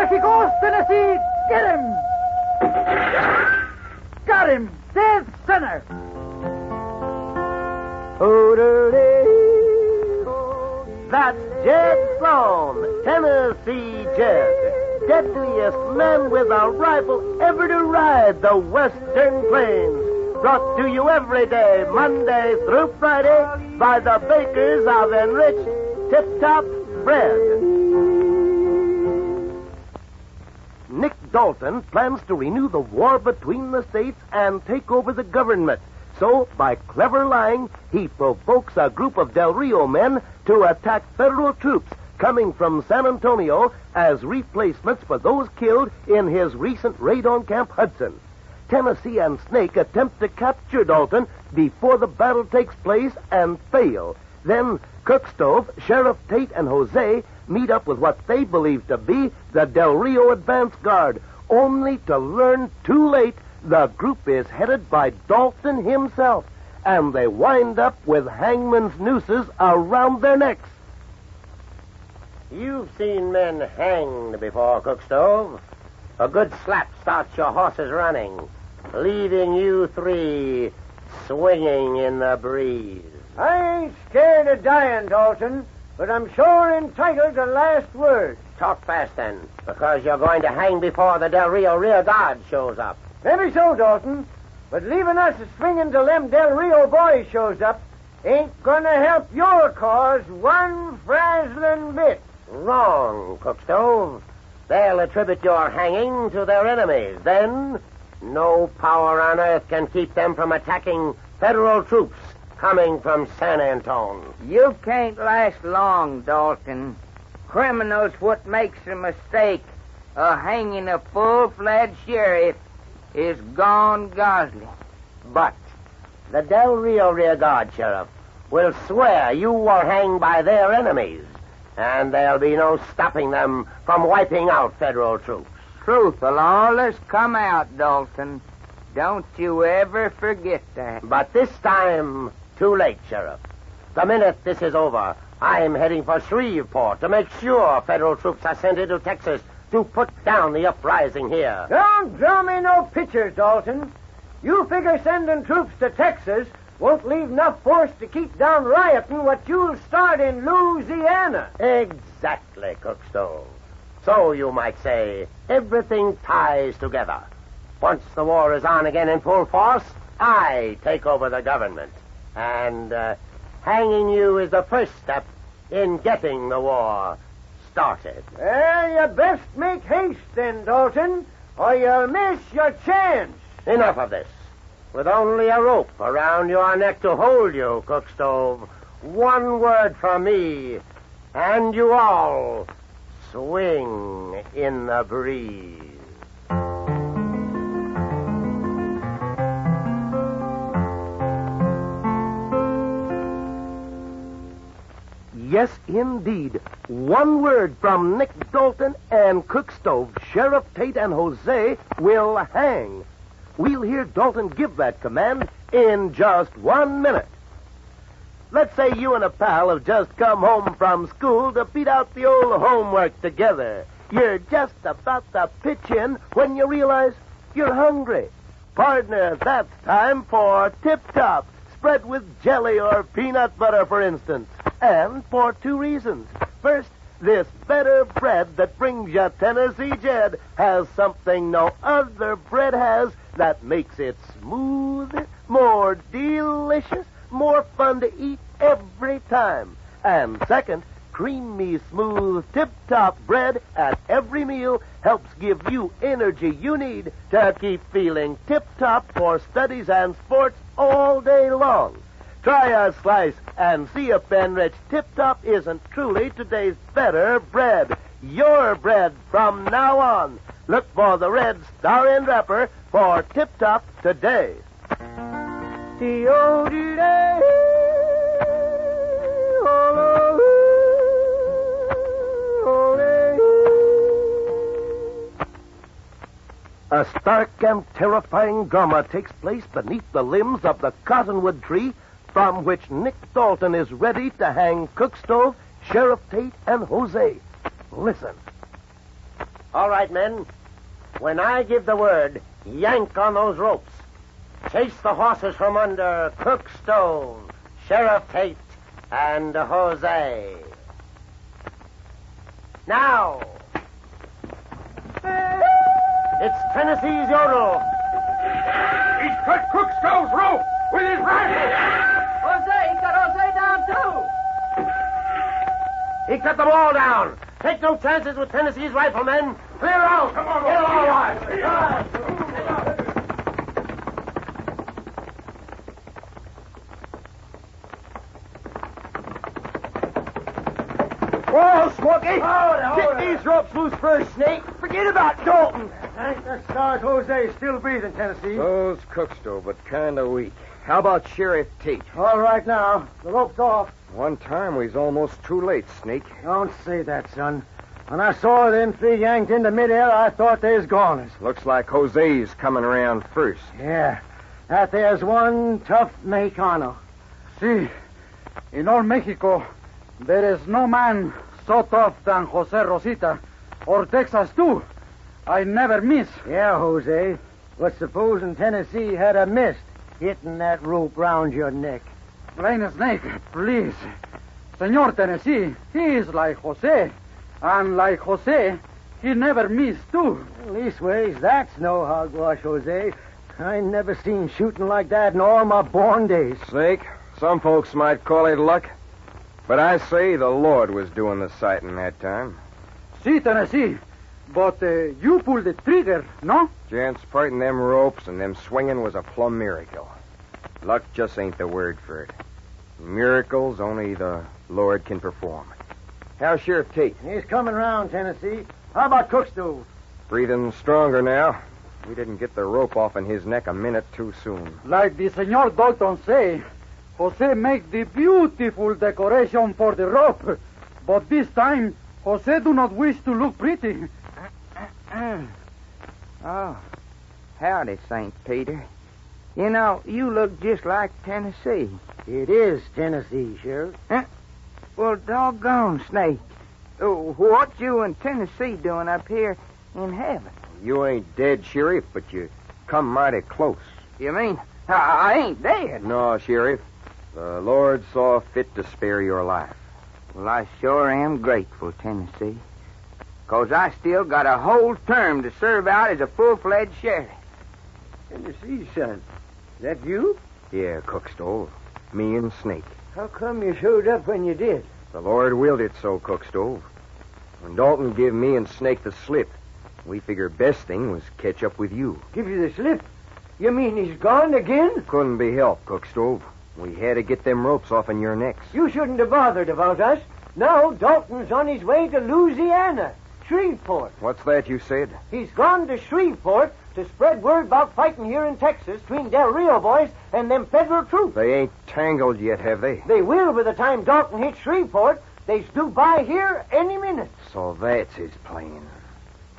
Back he goes, Tennessee! Get him! Got him! Dead center! That's Jed Sloane, Tennessee Jed. Deadliest man with a rifle ever to ride the Western Plains. Brought to you every day, Monday through Friday, by the bakers of enriched Tip-Top Bread. Nick Dalton plans to renew the war between the states and take over the government. So, by clever lying, he provokes a group of Del Rio men to attack federal troops coming from San Antonio as replacements for those killed in his recent raid on Camp Hudson. Tennessee and Snake attempt to capture Dalton before the battle takes place and fail. Then Cookstove, Sheriff Tate, and Jose meet up with what they believe to be the Del Rio advance guard, only to learn too late the group is headed by Dalton himself, and they wind up with hangman's nooses around their necks. You've seen men hanged before, Cookstove. A good slap starts your horses running, leaving you three swinging in the breeze. I ain't scared of dying, Dalton, but I'm sure entitled to last word. Talk fast, then, because you're going to hang before the Del Rio rear guard shows up. Maybe so, Dalton, but leaving us swinging till them Del Rio boys shows up ain't gonna help your cause one frazzling bit. Wrong, Cookstove. They'll attribute your hanging to their enemies. Then, no power on earth can keep them from attacking federal troops coming from San Antone. You can't last long, Dalton. Criminals what makes a mistake of hanging a full-fledged sheriff is gone gosling. But the Del Rio rear guard, Sheriff, will swear you were hanged by their enemies, and there'll be no stopping them from wiping out federal troops. Truth will always come out, Dalton. Don't you ever forget that. But this time, too late, Sheriff. The minute this is over, I'm heading for Shreveport to make sure federal troops are sent into Texas to put down the uprising here. Don't draw me no pictures, Dalton. You figure sending troops to Texas won't leave enough force to keep down rioting what you'll start in Louisiana. Exactly, Cookstove. So, you might say, everything ties together. Once the war is on again in full force, I take over the government. And hanging you is the first step in getting the war started. Well, you best make haste then, Dalton, or you'll miss your chance. Enough of this. With only a rope around your neck to hold you, Cookstove, one word from me, and you all swing in the breeze. Yes, indeed. One word from Nick Dalton and Cookstove, Sheriff Tate, and Jose will hang. We'll hear Dalton give that command in just 1 minute. Let's say you and a pal have just come home from school to beat out the old homework together. You're just about to pitch in when you realize you're hungry. Partner, that's time for Tip-Top, spread with jelly or peanut butter, for instance. And for 2 reasons. First, this better bread that brings you Tennessee Jed has something no other bread has that makes it smooth, more delicious, more fun to eat every time. And second, creamy, smooth, tip-top bread at every meal helps give you energy you need to keep feeling tip-top for studies and sports all day long. Try a slice and see if Benrich Tip-Top isn't truly today's better bread. Your bread from now on. Look for the red star end wrapper for Tip-Top today. A stark and terrifying drama takes place beneath the limbs of the cottonwood tree from which Nick Dalton is ready to hang Cookstove, Sheriff Tate, and Jose. Listen. All right, men. When I give the word, yank on those ropes. Chase the horses from under Cook Stove, Sheriff Tate, and Jose. Now, it's Tennessee's Yodel. He's cut Cook Stove's rope with his rifle. Jose, he got Jose down, too. He cut them all down. Take no chances with Tennessee's riflemen. Clear out. Come on, Get all right. Whoa, Smokey! Get these ropes loose first, Snake. Forget about Dalton. Thank the stars Jose's still breathing, Tennessee. Those Cookstove, but kind of weak. How about Sheriff Tate? All right now. The rope's off. One time we was almost too late, Snake. Don't say that, son. When I saw them three yanked into midair, I thought they was goners. Looks like Jose's coming around first. Yeah. That there's one tough Mexicano. See, in all Mexico, there is no man so tough than Jose Rosita, or Texas, too. I never miss. Yeah, Jose. But supposing Tennessee had a missed hitting that rope round your neck. Plain Snake, please. Senor Tennessee, he is like Jose. And like Jose, he never missed, too. Leastways, that's no hogwash, Jose. I never seen shooting like that in all my born days. Snake, some folks might call it luck. But I say the Lord was doing the sighting that time. See, Tennessee, but you pulled the trigger, no? Gents, parting them ropes and them swinging was a plumb miracle. Luck just ain't the word for it. Miracles only the Lord can perform. How's Sheriff Tate? He's coming round, Tennessee. How about Cookstove? Breathing stronger now. We didn't get the rope off in his neck a minute too soon. Like the Senor Dalton say, Jose make the beautiful decoration for the rope. But this time, Jose do not wish to look pretty. Oh, howdy, St. Peter. You know, you look just like Tennessee. It is Tennessee, Sheriff. Well, doggone, Snake. What you and Tennessee doing up here in heaven? You ain't dead, Sheriff, but you come mighty close. You mean I ain't dead? No, Sheriff. The Lord saw fit to spare your life. Well, I sure am grateful, Tennessee. 'Cause I still got a whole term to serve out as a full-fledged sheriff. Tennessee, son. Is that you? Yeah, Cookstove. Me and Snake. How come you showed up when you did? The Lord willed it so, Cookstove. When Dalton give me and Snake the slip, we figured best thing was catch up with you. Give you the slip? You mean he's gone again? Couldn't be helped, Cookstove. We had to get them ropes off in your necks. You shouldn't have bothered about us. Now Dalton's on his way to Louisiana, Shreveport. What's that you said? He's gone to Shreveport to spread word about fighting here in Texas between Del Rio boys and them federal troops. They ain't tangled yet, have they? They will by the time Dalton hits Shreveport. They's due by here any minute. So that's his plan.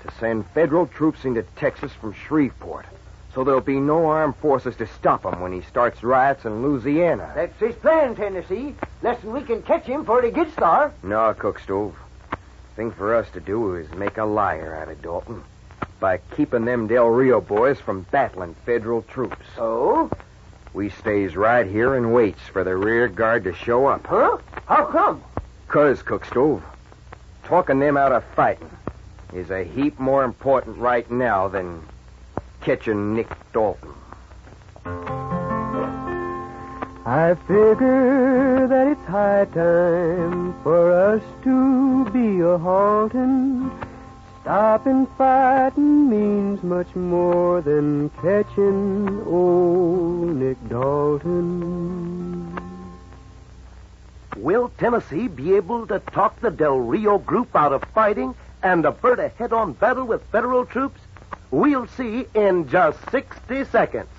To send federal troops into Texas from Shreveport. So there'll be no armed forces to stop him when he starts riots in Louisiana. That's his plan, Tennessee. Less'n we can catch him before he gets there. No, Cookstove. Thing for us to do is make a liar out of Dalton by keeping them Del Rio boys from battling federal troops. Oh? We stays right here and waits for the rear guard to show up. Huh? How come? 'Cause, Cookstove, talking them out of fighting is a heap more important right now than catching Nick Dalton. I figure that it's high time for us to be a-haltin'. Stopping fighting means much more than catching old Nick Dalton. Will Tennessee be able to talk the Del Rio group out of fighting and avert a head-on battle with federal troops? We'll see in just 60 seconds.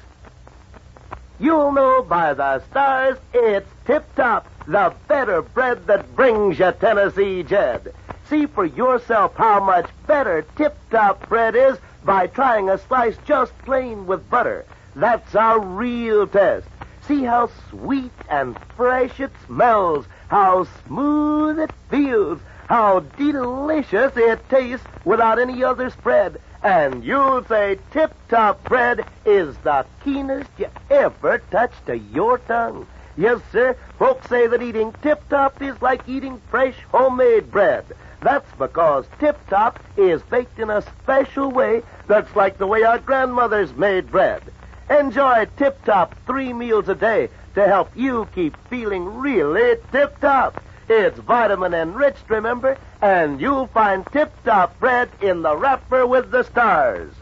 You'll know by the stars it's Tip-Top, the better bread that brings you Tennessee Jed. See for yourself how much better Tip-Top bread is by trying a slice just plain with butter. That's our real test. See how sweet and fresh it smells, how smooth it feels, how delicious it tastes without any other spread. And you'll say Tip-Top bread is the keenest you ever touched to your tongue. Yes, sir, folks say that eating Tip-Top is like eating fresh homemade bread. That's because Tip-Top is baked in a special way that's like the way our grandmothers made bread. Enjoy Tip-Top 3 meals a day to help you keep feeling really tip-top. It's vitamin enriched, remember, and you'll find Tip-Top bread in the wrapper with the stars.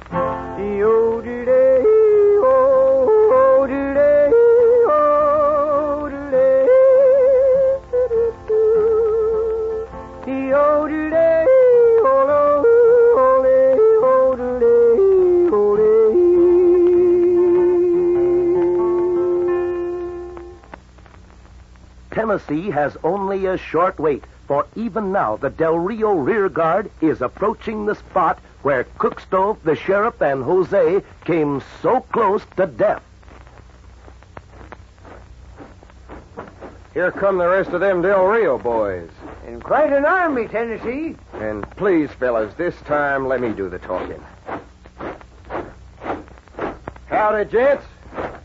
Tennessee has only a short wait, for even now the Del Rio rear guard is approaching the spot where Cookstove, the sheriff, and Jose came so close to death. Here come the rest of them Del Rio boys. And quite an army, Tennessee. And please, fellas, this time let me do the talking. Howdy, gents.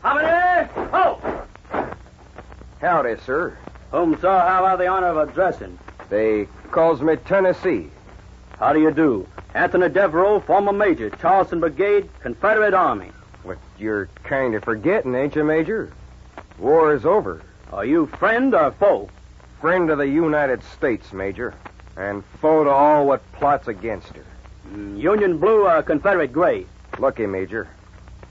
Howdy! Ho! Howdy, sir. Whom, sir, have I the honor of addressing? They calls me Tennessee. How do you do? Anthony Devereaux, former major, Charleston Brigade, Confederate Army. But you're kind of forgetting, ain't you, Major? War is over. Are you friend or foe? Friend of the United States, Major, and foe to all what plots against her. Union blue or Confederate gray? Lucky, Major.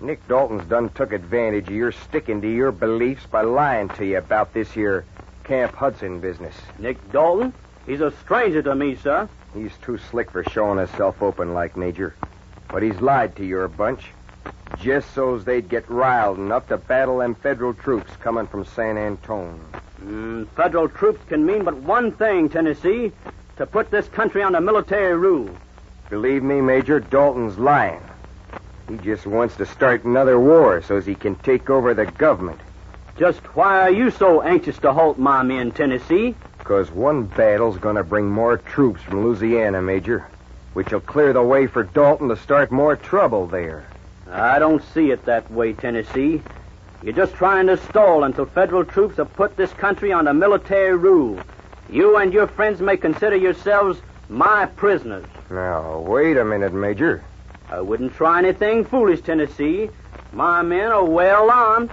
Nick Dalton's done took advantage of your sticking to your beliefs by lying to you about this here Camp Hudson business. Nick Dalton? He's a stranger to me, sir. He's too slick for showing himself open like, Major. But he's lied to your bunch, just so's they'd get riled enough to battle them federal troops coming from San Antone. Federal troops can mean but one thing, Tennessee, to put this country under military rule. Believe me, Major, Dalton's lying. He just wants to start another war so's he can take over the government. Just why are you so anxious to halt my men, Tennessee? Because one battle's going to bring more troops from Louisiana, Major, which'll clear the way for Dalton to start more trouble there. I don't see it that way, Tennessee. You're just trying to stall until federal troops have put this country under military rule. You and your friends may consider yourselves my prisoners. Now, wait a minute, Major. I wouldn't try anything foolish, Tennessee. My men are well armed.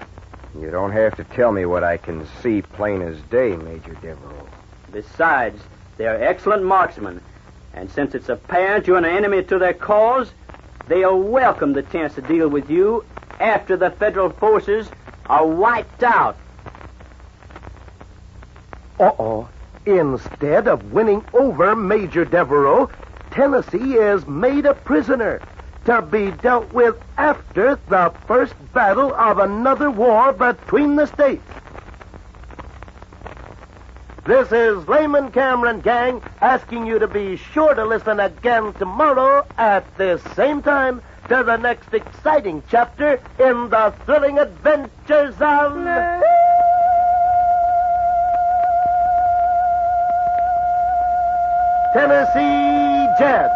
You don't have to tell me what I can see plain as day, Major Devereaux. Besides, they're excellent marksmen. And since it's apparent you're an enemy to their cause, they'll welcome the chance to deal with you after the federal forces are wiped out. Uh-oh. Instead of winning over Major Devereaux, Tennessee is made a prisoner to be dealt with after the first battle of another war between the states. This is Layman Cameron, gang, asking you to be sure to listen again tomorrow at this same time to the next exciting chapter in the thrilling adventures of... Tennessee Jed.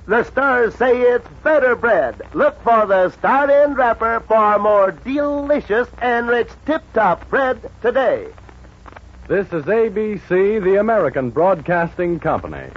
The stars say it's better bread. Look for the star-end wrapper for more delicious and rich Tip-Top bread today. This is ABC, the American Broadcasting Company.